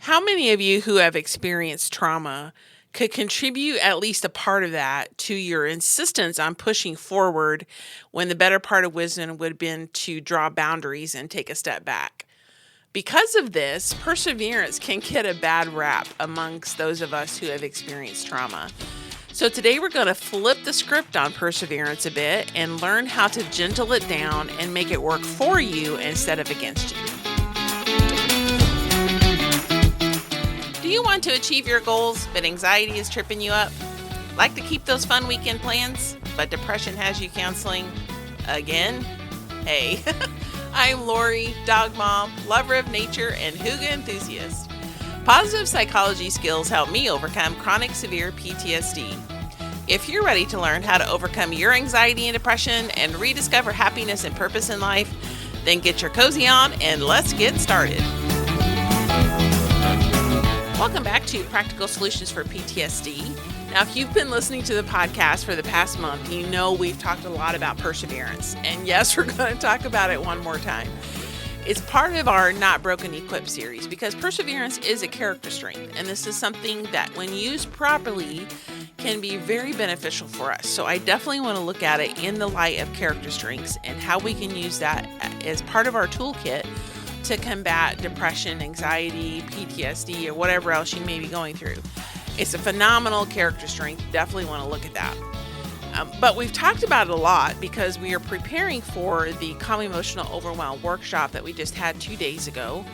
How many of you who have experienced trauma could contribute at least a part of that to your insistence on pushing forward when the better part of wisdom would have been to draw boundaries and take a step back? Because of this, perseverance can get a bad rap amongst those of us who have experienced trauma. So today we're going to flip the script on perseverance a bit and learn how to gentle it down and make it work for you instead of against you. Do you want to achieve your goals, but anxiety is tripping you up? Like to keep those fun weekend plans, but depression has you canceling again? Hey, I'm Lori, dog mom, lover of nature, and hygge enthusiast. Positive psychology skills help me overcome chronic severe PTSD. If you're ready to learn how to overcome your anxiety and depression and rediscover happiness and purpose in life, then get your cozy on and let's get started. Welcome back to Practical Solutions for PTSD. Now, if you've been listening to the podcast for the past month, you know we've talked a lot about perseverance. And yes, we're going to talk about it one more time. It's part of our Not Broken Equipped series because perseverance is a character strength. And this is something that, when used properly, can be very beneficial for us. So I definitely want to look at it in the light of character strengths and how we can use that as part of our toolkit to combat depression, anxiety, PTSD, or whatever else you may be going through. It's a phenomenal character strength. Definitely want to look at that. But we've talked about it a lot because we are preparing for the Calm Emotional Overwhelm workshop that we just had 2 days ago.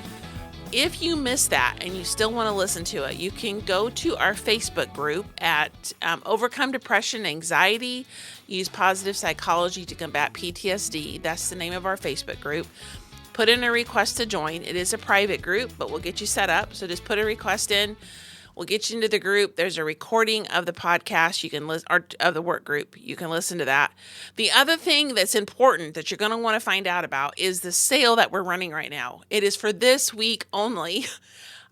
If you missed that and you still want to listen to it, you can go to our Facebook group at Overcome Depression, Anxiety, Use Positive Psychology to Combat PTSD. That's the name of our Facebook group. Put in a request to join. It is a private group, but we'll get you set up. So just put a request in. We'll get you into the group. There's a recording of the podcast you can listen, or of the work group. You can listen to that. The other thing that's important that you're going to want to find out about is the sale that we're running right now. It is for this week only.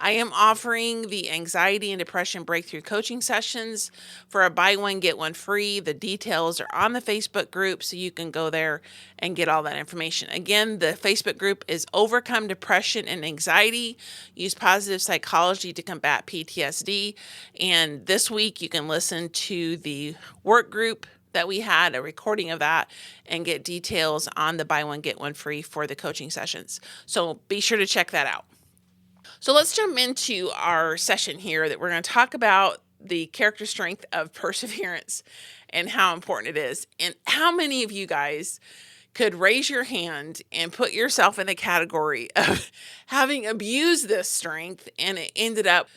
I am offering the anxiety and depression breakthrough coaching sessions for a buy one, get one free. The details are on the Facebook group, so you can go there and get all that information. Again, the Facebook group is Overcome Depression and Anxiety, Use Positive Psychology to Combat PTSD. And this week you can listen to the work group that we had, a recording of that, and get details on the buy one, get one free for the coaching sessions. So be sure to check that out. So let's jump into our session here that we're going to talk about the character strength of perseverance and how important it is. And how many of you guys could raise your hand and put yourself in the category of having abused this strength and it ended up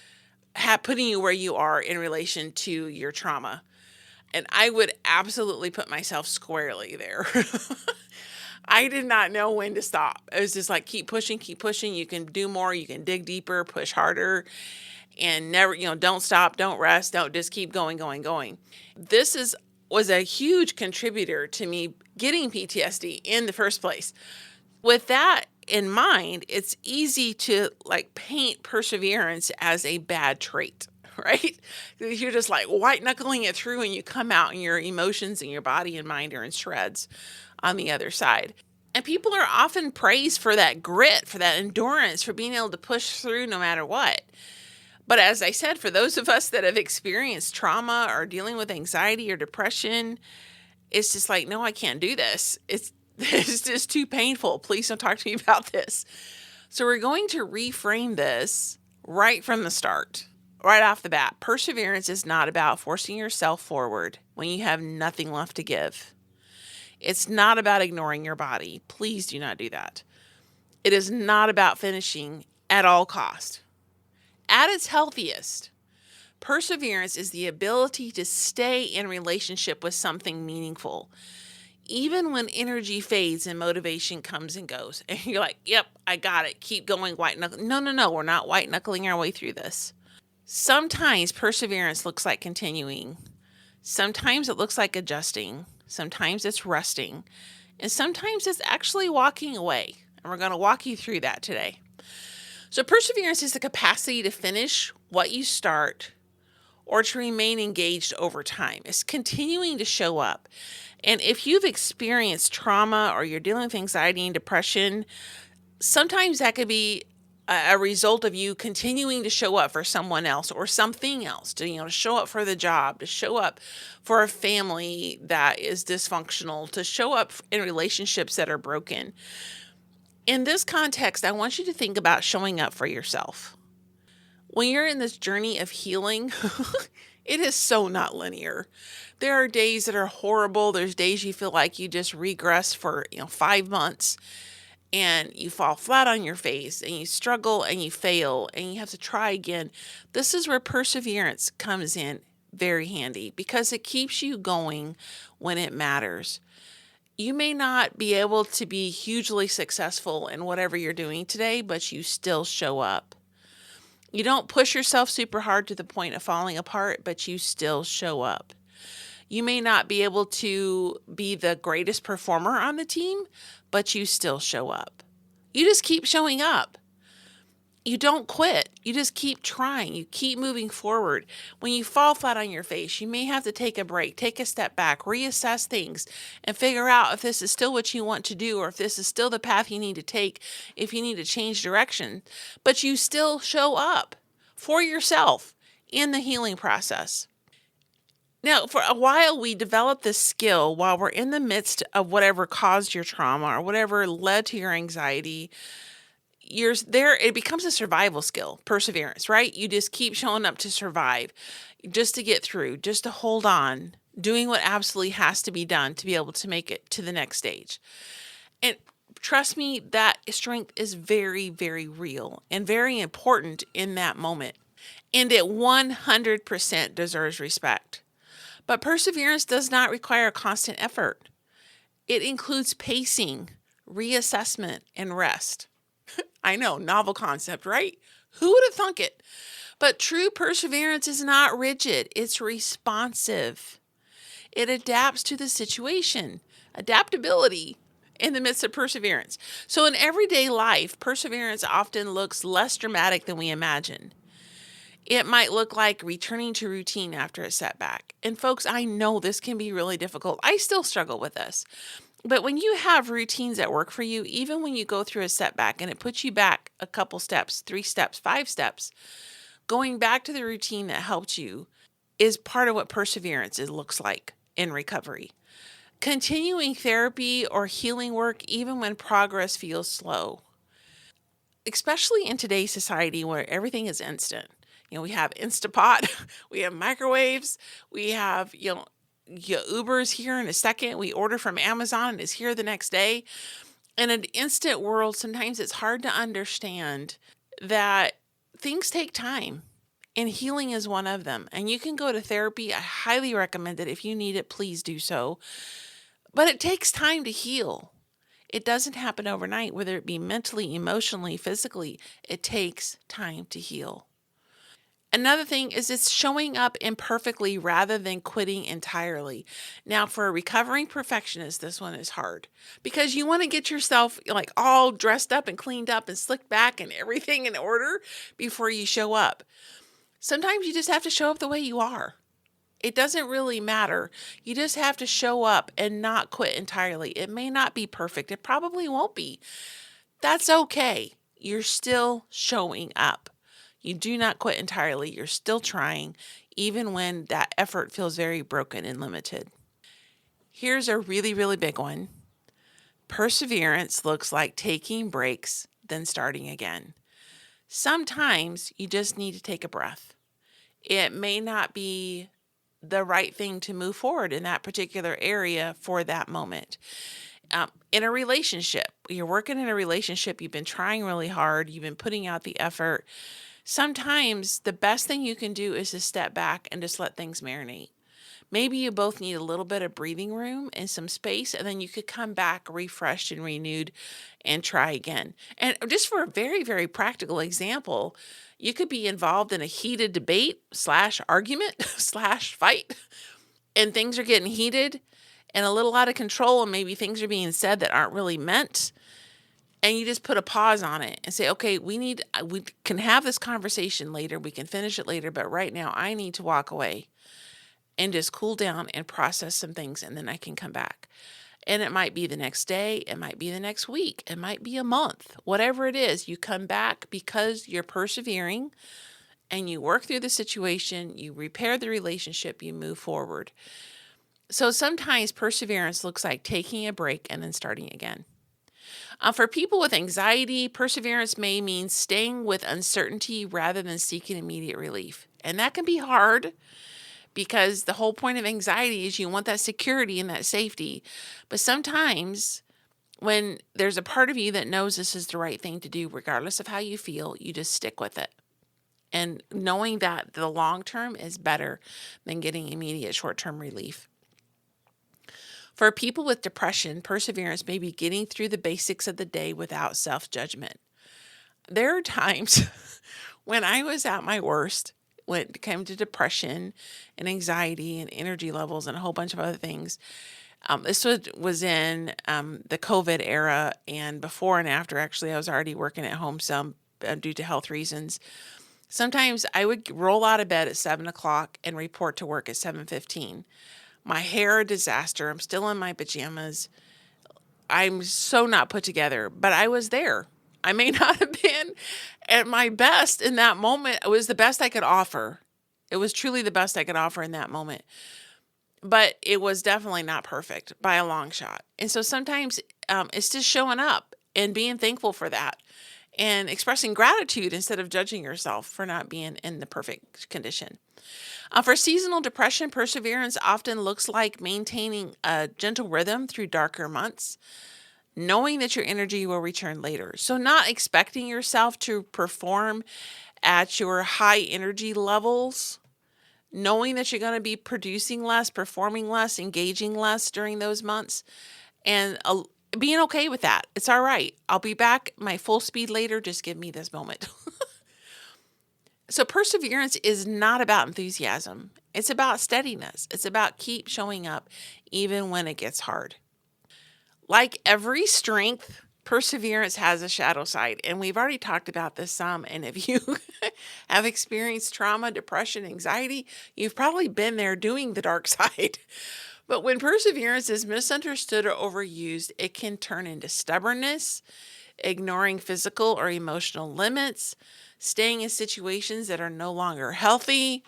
putting you where you are in relation to your trauma? And I would absolutely put myself squarely there. I did not know when to stop. It was just like, keep pushing. You can do more. You can dig deeper, push harder, and never, don't stop, don't rest, don't just keep going. This was a huge contributor to me getting PTSD in the first place. With that in mind, it's easy to paint perseverance as a bad trait, right? You're just like white knuckling it through and you come out and your emotions and your body and mind are in shreds on the other side. And people are often praised for that grit, for that endurance, for being able to push through no matter what. But as I said, for those of us that have experienced trauma or dealing with anxiety or depression, it's just like, no, I can't do this. It's just too painful. Please don't talk to me about this. So we're going to reframe this right from the start, right off the bat. Perseverance is not about forcing yourself forward when you have nothing left to give. It's not about ignoring your body. Please do not do that. It is not about finishing at all cost. At its healthiest, perseverance is the ability to stay in relationship with something meaningful, even when energy fades and motivation comes and goes. And you're like, yep, I got it. Keep going, white knuckle. No. We're not white knuckling our way through this. Sometimes perseverance looks like continuing. Sometimes it looks like adjusting. Sometimes it's resting, and sometimes it's actually walking away. And we're going to walk you through that today. So perseverance is the capacity to finish what you start or to remain engaged over time. It's continuing to show up. And if you've experienced trauma or you're dealing with anxiety and depression, sometimes that could be a result of you continuing to show up for someone else or something else, to show up for the job, to show up for a family that is dysfunctional, to show up in relationships that are broken. In this context, I want you to think about showing up for yourself. When you're in this journey of healing, it is so not linear. There are days that are horrible. There's days you feel like you just regress for 5 months, and you fall flat on your face and you struggle and you fail and you have to try again. This is where perseverance comes in very handy, because it keeps you going when it matters. You may not be able to be hugely successful in whatever you're doing today, but you still show up. You don't push yourself super hard to the point of falling apart, but you still show up. You may not be able to be the greatest performer on the team, but you still show up. You just keep showing up. You don't quit. You just keep trying. You keep moving forward. When you fall flat on your face, you may have to take a break, take a step back, reassess things, and figure out if this is still what you want to do, or if this is still the path you need to take, if you need to change direction. But you still show up for yourself in the healing process. Now, for a while, we develop this skill while we're in the midst of whatever caused your trauma or whatever led to your anxiety. It becomes a survival skill, perseverance, right? You just keep showing up to survive, just to get through, just to hold on, doing what absolutely has to be done to be able to make it to the next stage. And trust me, that strength is very, very real and very important in that moment. And it 100% deserves respect. But perseverance does not require constant effort. It includes pacing, reassessment, and rest. I know, novel concept, right? Who would have thunk it? But true perseverance is not rigid. It's responsive. It adapts to the situation. Adaptability in the midst of perseverance. So in everyday life, perseverance often looks less dramatic than we imagine. It might look like returning to routine after a setback. And folks, I know this can be really difficult. I still struggle with this. But when you have routines that work for you, even when you go through a setback and it puts you back a couple steps, 3 steps, 5 steps, going back to the routine that helped you is part of what perseverance looks like in recovery. Continuing therapy or healing work even when progress feels slow, especially in today's society where everything is instant. We have Instapot, we have microwaves, we have, Uber's here in a second. We order from Amazon and it's here the next day. In an instant world, sometimes it's hard to understand that things take time, and healing is one of them. And you can go to therapy. I highly recommend it. If you need it, please do so. But it takes time to heal. It doesn't happen overnight, whether it be mentally, emotionally, physically. It takes time to heal. Another thing is it's showing up imperfectly rather than quitting entirely. Now, for a recovering perfectionist, this one is hard because you want to get yourself like all dressed up and cleaned up and slicked back and everything in order before you show up. Sometimes you just have to show up the way you are. It doesn't really matter. You just have to show up and not quit entirely. It may not be perfect. It probably won't be. That's okay. You're still showing up. You do not quit entirely. You're still trying, even when that effort feels very broken and limited. Here's a really, really big one. Perseverance looks like taking breaks, then starting again. Sometimes you just need to take a breath. It may not be the right thing to move forward in that particular area for that moment. In a relationship, you're working in a relationship, you've been trying really hard, you've been putting out the effort. Sometimes the best thing you can do is to step back and just let things marinate. Maybe you both need a little bit of breathing room and some space, and then you could come back refreshed and renewed and try again. And just for a very, very practical example, you could be involved in a heated debate / argument / fight, and things are getting heated and a little out of control, and maybe things are being said that aren't really meant. And you just put a pause on it and say, okay, we can have this conversation later. We can finish it later. But right now I need to walk away and just cool down and process some things. And then I can come back. And it might be the next day, it might be the next week, it might be a month, whatever it is, you come back because you're persevering and you work through the situation, you repair the relationship, you move forward. So sometimes perseverance looks like taking a break and then starting again. For people with anxiety, perseverance may mean staying with uncertainty rather than seeking immediate relief. And that can be hard because the whole point of anxiety is you want that security and that safety. But sometimes when there's a part of you that knows this is the right thing to do, regardless of how you feel, you just stick with it. And knowing that the long term is better than getting immediate short term relief. For people with depression, perseverance may be getting through the basics of the day without self-judgment. There are times when I was at my worst when it came to depression and anxiety and energy levels and a whole bunch of other things. This was in the COVID era, and before and after, actually, I was already working at home some due to health reasons. Sometimes I would roll out of bed at 7 o'clock and report to work at 7:15. My hair a disaster. I'm still in my pajamas. I'm so not put together, but I was there. I may not have been at my best in that moment. It was the best I could offer. It was truly the best I could offer in that moment. But it was definitely not perfect by a long shot. And so sometimes it's just showing up and being thankful for that and expressing gratitude instead of judging yourself for not being in the perfect condition. For seasonal depression, perseverance often looks like maintaining a gentle rhythm through darker months, knowing that your energy will return later. So not expecting yourself to perform at your high energy levels, knowing that you're going to be producing less, performing less, engaging less during those months, and being okay with that. It's all right. I'll be back my full speed later. Just give me this moment. So perseverance is not about enthusiasm. It's about steadiness. It's about keep showing up even when it gets hard. Like every strength, perseverance has a shadow side. And we've already talked about this some. And if you have experienced trauma, depression, anxiety, you've probably been there doing the dark side. But when perseverance is misunderstood or overused, it can turn into stubbornness, ignoring physical or emotional limits, staying in situations that are no longer healthy,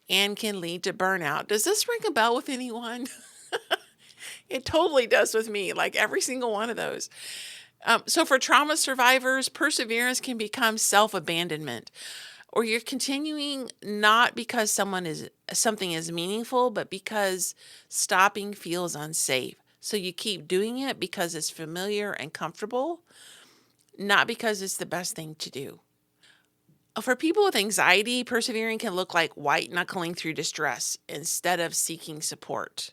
and can lead to burnout. Does this ring a bell with anyone? It totally does with me, like every single one of those. So for trauma survivors, perseverance can become self-abandonment, or you're continuing not because something is meaningful, but because stopping feels unsafe. So you keep doing it because it's familiar and comfortable, not because it's the best thing to do. For people with anxiety, persevering can look like white knuckling through distress instead of seeking support.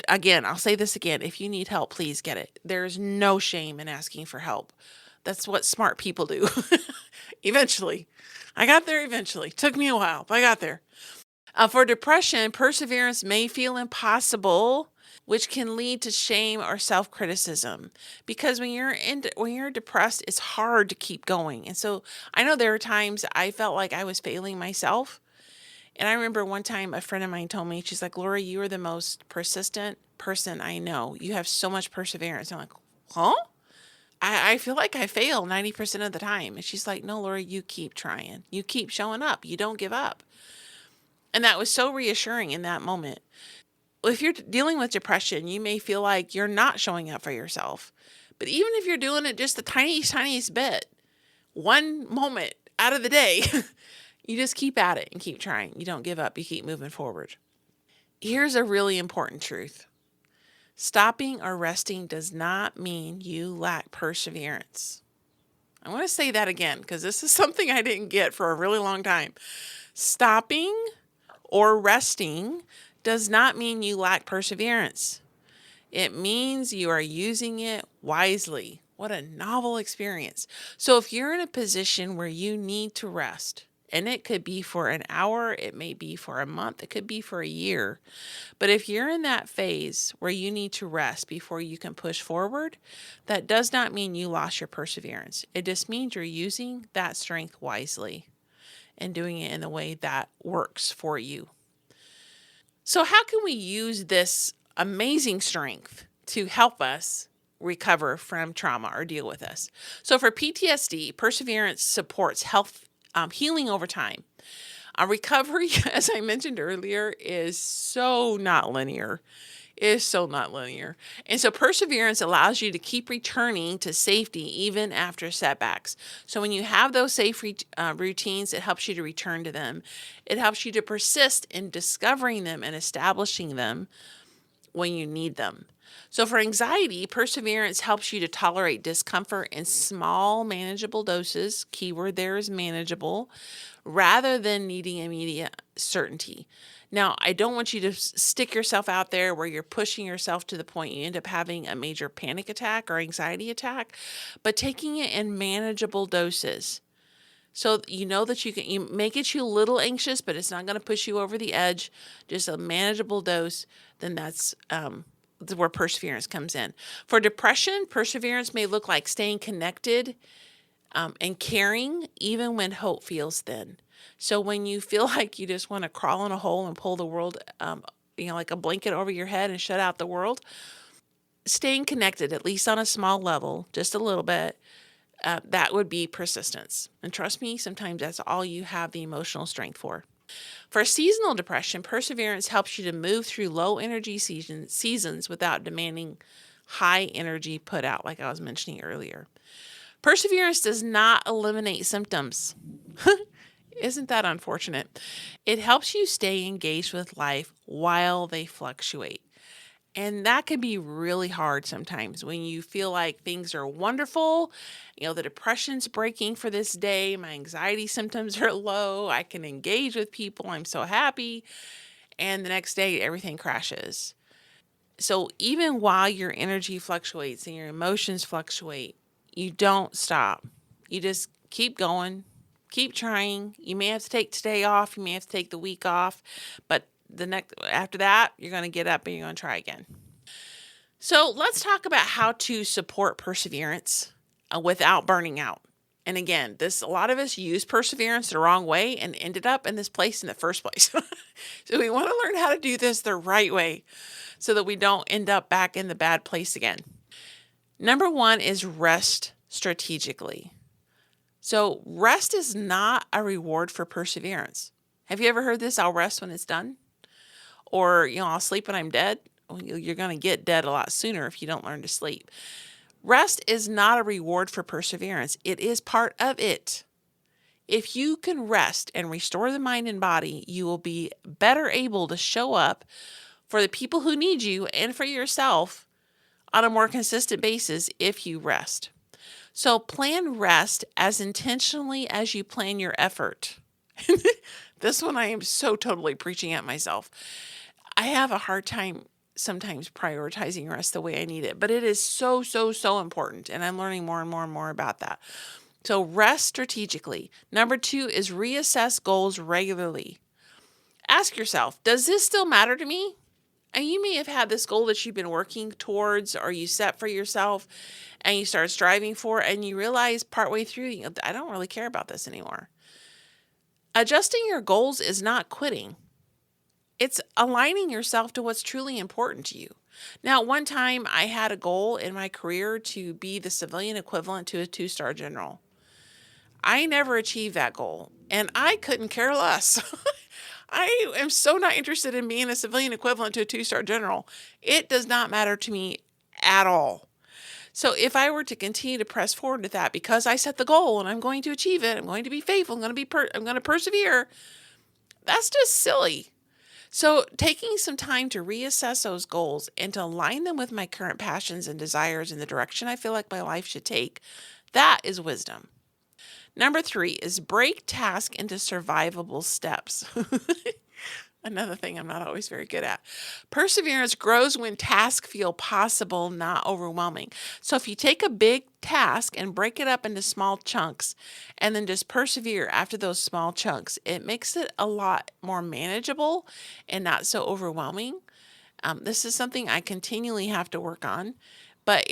Again, I'll say this again. If you need help, please get it. There's no shame in asking for help. That's what smart people do. Eventually. I got there eventually. Took me a while, but I got there. For depression, perseverance may feel impossible, which can lead to shame or self-criticism. Because when you're depressed, it's hard to keep going. And so I know there are times I felt like I was failing myself. And I remember one time a friend of mine told me, she's like, Laura, you are the most persistent person I know. You have so much perseverance. I'm like, huh? I feel like I fail 90% of the time. And she's like, no, Laura, you keep trying. You keep showing up. You don't give up. And that was so reassuring in that moment. If you're dealing with depression, you may feel like you're not showing up for yourself. But even if you're doing it just the tiniest bit, one moment out of the day, you just keep at it and keep trying. You don't give up. You keep moving forward. Here's a really important truth. Stopping or resting does not mean you lack perseverance. I want to say that again because this is something I didn't get for a really long time. Stopping or resting does not mean you lack perseverance. It means you are using it wisely. What a novel experience. So if you're in a position where you need to rest, and it could be for an hour, it may be for a month, it could be for a year. But if you're in that phase where you need to rest before you can push forward, that does not mean you lost your perseverance. It just means you're using that strength wisely and doing it in the way that works for you. So how can we use this amazing strength to help us recover from trauma or deal with this. So for PTSD, perseverance supports health healing over time. Recovery, as I mentioned earlier, is so not linear. And so perseverance allows you to keep returning to safety even after setbacks. So when you have those safe routines, it helps you to return to them. It helps you to persist in discovering them and establishing them when you need them. So for anxiety, perseverance helps you to tolerate discomfort in small, manageable doses. Keyword there is manageable, rather than needing immediate certainty. Now, I don't want you to stick yourself out there where you're pushing yourself to the point you end up having a major panic attack or anxiety attack, but taking it in manageable doses. So you know that you make it you a little anxious, but it's not going to push you over the edge, just a manageable dose, then that's where perseverance comes in. For depression, perseverance may look like staying connected and caring even when hope feels thin. So when you feel like you just want to crawl in a hole and pull the world, like a blanket over your head and shut out the world, staying connected, at least on a small level, just a little bit, that would be persistence. And trust me, sometimes that's all you have the emotional strength for. For seasonal depression, perseverance helps you to move through low energy seasons without demanding high energy put out, like I was mentioning earlier. Perseverance does not eliminate symptoms. Isn't that unfortunate? It helps you stay engaged with life while they fluctuate. And that can be really hard sometimes when you feel like things are wonderful. The depression's breaking for this day. My anxiety symptoms are low. I can engage with people. I'm so happy. And the next day, everything crashes. So even while your energy fluctuates and your emotions fluctuate, you don't stop. You just keep going, keep trying. You may have to take today off. You may have to take the week off. But after that, you're going to get up and you're going to try again. So let's talk about how to support perseverance without burning out. And again, a lot of us use perseverance the wrong way and ended up in this place in the first place. So we want to learn how to do this the right way so that we don't end up back in the bad place again. Number one is rest strategically. So rest is not a reward for perseverance. Have you ever heard this? I'll rest when it's done. Or, I'll sleep when I'm dead. Well, you're going to get dead a lot sooner if you don't learn to sleep. Rest is not a reward for perseverance. It is part of it. If you can rest and restore the mind and body, you will be better able to show up for the people who need you and for yourself on a more consistent basis if you rest. So plan rest as intentionally as you plan your effort. This one I am so totally preaching at myself. I have a hard time sometimes prioritizing rest the way I need it, but it is so, so, so important. And I'm learning more and more and more about that. So rest strategically. Number two is reassess goals regularly. Ask yourself, does this still matter to me? And you may have had this goal that you've been working towards or you set for yourself and you start striving for it and you realize partway through, I don't really care about this anymore. Adjusting your goals is not quitting. It's aligning yourself to what's truly important to you. Now, one time I had a goal in my career to be the civilian equivalent to a 2-star general. I never achieved that goal, and I couldn't care less. I am so not interested in being a civilian equivalent to a 2-star general. It does not matter to me at all. So if I were to continue to press forward with that because I set the goal and I'm going to achieve it, I'm going to be faithful, I'm going to persevere, that's just silly. So taking some time to reassess those goals and to align them with my current passions and desires in the direction I feel like my life should take, that is wisdom. Number 3 is break task into survivable steps. Another thing I'm not always very good at. Perseverance grows when tasks feel possible, not overwhelming. So if you take a big task and break it up into small chunks and then just persevere after those small chunks, it makes it a lot more manageable and not so overwhelming. This is something I continually have to work on, but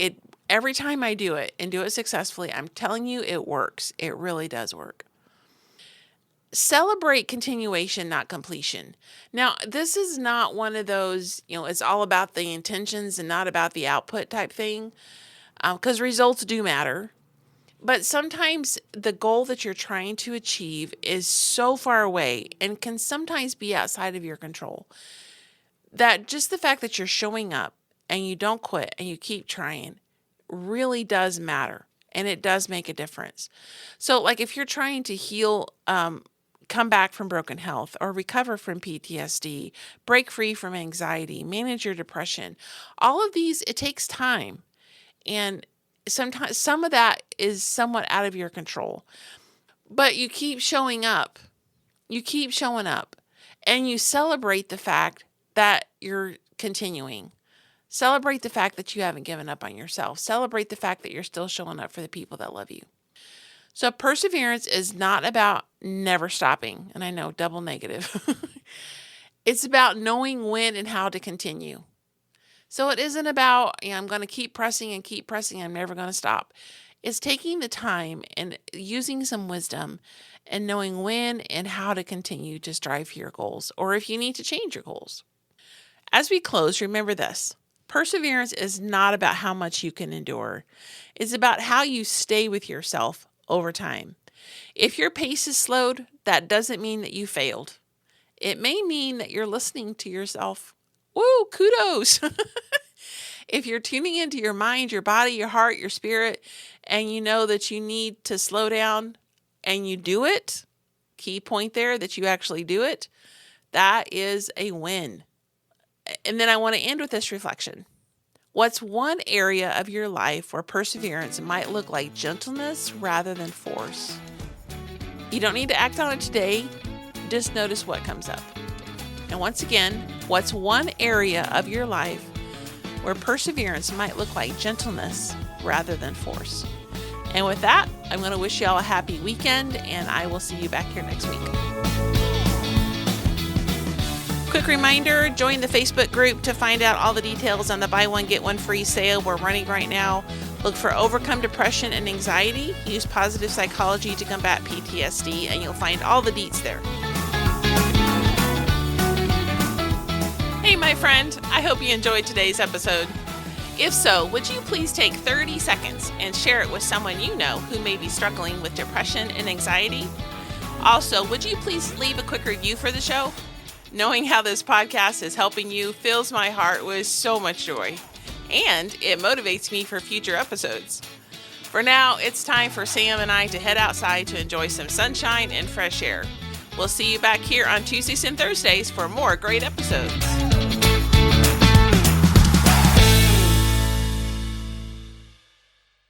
every time I do it and do it successfully, I'm telling you it works. It really does work. Celebrate continuation, not completion. Now, this is not one of those, it's all about the intentions and not about the output type thing, because results do matter. But sometimes the goal that you're trying to achieve is so far away and can sometimes be outside of your control that just the fact that you're showing up and you don't quit and you keep trying really does matter. And it does make a difference. So like if you're trying to heal, come back from broken health or recover from PTSD, break free from anxiety, manage your depression, all of these, it takes time. And sometimes some of that is somewhat out of your control, but you keep showing up. You keep showing up and you celebrate the fact that you're continuing. Celebrate the fact that you haven't given up on yourself. Celebrate the fact that you're still showing up for the people that love you. So perseverance is not about never stopping. And I know, double negative. It's about knowing when and how to continue. So it isn't about, I'm going to keep pressing and keep pressing. I'm never going to stop. It's taking the time and using some wisdom and knowing when and how to continue to strive for your goals, or if you need to change your goals. As we close, remember this. Perseverance is not about how much you can endure. It's about how you stay with yourself over time. If your pace is slowed, that doesn't mean that you failed. It may mean that you're listening to yourself. Woo, kudos. If you're tuning into your mind, your body, your heart, your spirit, and you know that you need to slow down and you do it, key point there that you actually do it, that is a win. And then I want to end with this reflection. What's one area of your life where perseverance might look like gentleness rather than force? You don't need to act on it today. Just notice what comes up. And once again, what's one area of your life where perseverance might look like gentleness rather than force? And with that, I'm going to wish you all a happy weekend, and I will see you back here next week. Quick reminder, join the Facebook group to find out all the details on the buy one, get one free sale we're running right now. Look for Overcome Depression and Anxiety. Use positive psychology to combat PTSD, and you'll find all the deets there. Hey, my friend, I hope you enjoyed today's episode. If so, would you please take 30 seconds and share it with someone you know who may be struggling with depression and anxiety? Also, would you please leave a quick review for the show? Knowing how this podcast is helping you fills my heart with so much joy, and it motivates me for future episodes. For now, it's time for Sam and I to head outside to enjoy some sunshine and fresh air. We'll see you back here on Tuesdays and Thursdays for more great episodes.